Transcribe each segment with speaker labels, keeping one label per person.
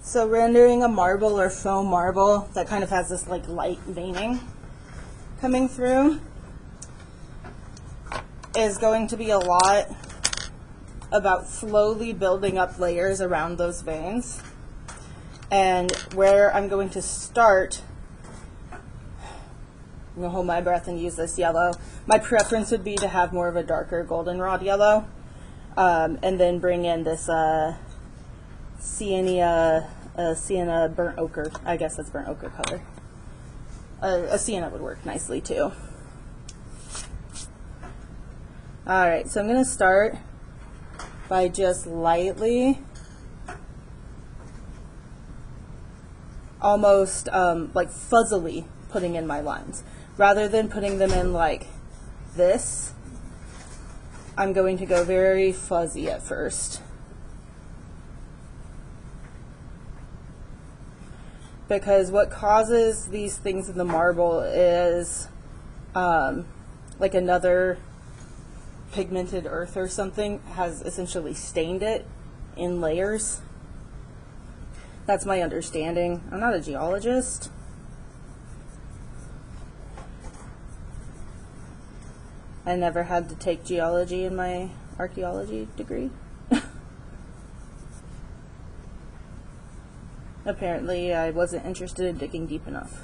Speaker 1: So rendering a marble or foam marble that kind of has this like light veining coming through is going to be a lot about slowly building up layers around those veins. And where I'm going to start, I'm going to hold my breath and use this yellow. My preference would be to have more of a darker goldenrod yellow, and then bring in this sienna burnt ochre. I guess that's burnt ochre color. A sienna would work nicely too. Alright, so I'm going to start by just lightly, almost like fuzzily putting in my lines. Rather than putting them in like this, I'm going to go very fuzzy at first. Because what causes these things in the marble is like another pigmented earth or something has essentially stained it in layers. That's my understanding. I'm not a geologist. I never had to take geology in my archaeology degree. Apparently, I wasn't interested in digging deep enough.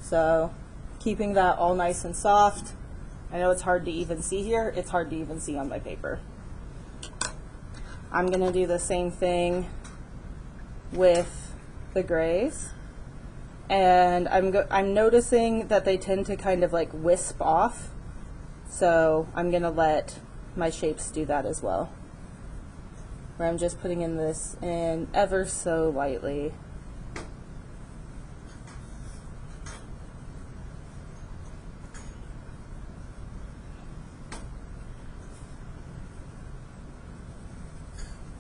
Speaker 1: So, keeping that all nice and soft. I know it's hard to even see here. It's hard to even see on my paper. I'm going to do the same thing with the grays. And I'm noticing that they tend to kind of like wisp off. So, I'm going to let my shapes do that as well. Where I'm just putting in this in ever so lightly.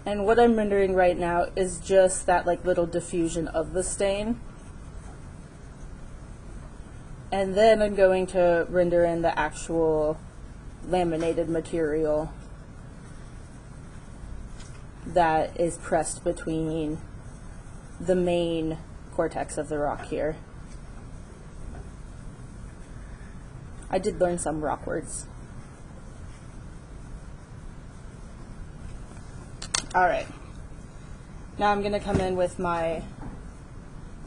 Speaker 1: And what I'm rendering right now is just that like little diffusion of the stain. And then I'm going to render in the actual laminated material that is pressed between the main cortex of the rock here. I did learn some rock words. Alright, now I'm going to come in with my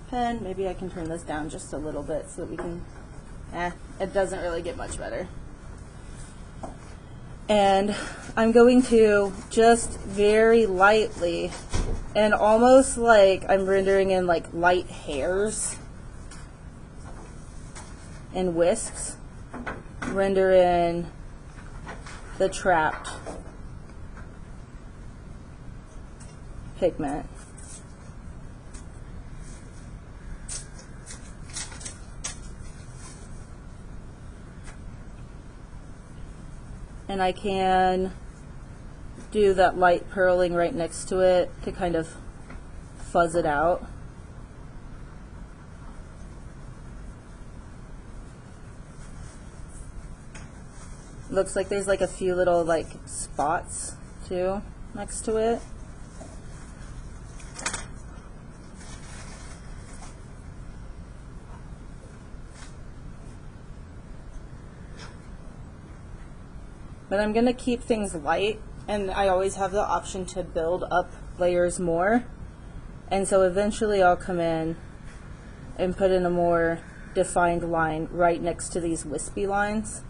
Speaker 1: pen. Maybe I can turn this down just a little bit so that we can, it doesn't really get much better. And I'm going to just very lightly, and almost like I'm rendering in like light hairs and wisps, render in the trapped pigment. And I can do that light pearling right next to it to kind of fuzz it out. Looks like there's like a few little like spots too next to it. But I'm going to keep things light, and I always have the option to build up layers more. And so eventually I'll come in and put in a more defined line right next to these wispy lines.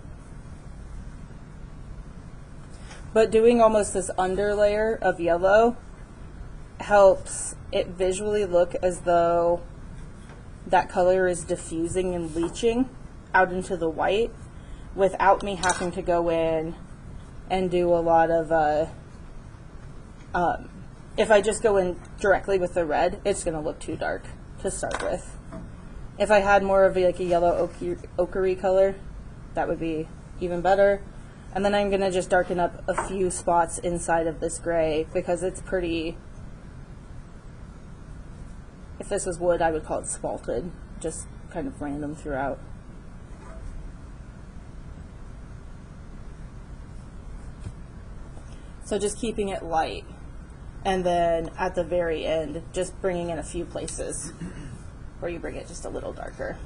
Speaker 1: But doing almost this underlayer of yellow helps it visually look as though that color is diffusing and leaching out into the white without me having to go in and do a lot of, if I just go in directly with the red, it's going to look too dark to start with. If I had more of like a yellow ochre color, that would be even better. And then I'm going to just darken up a few spots inside of this gray because it's pretty, if this was wood, I would call it spalted, just kind of random throughout. So just keeping it light. And then at the very end, just bringing in a few places where you bring it just a little darker.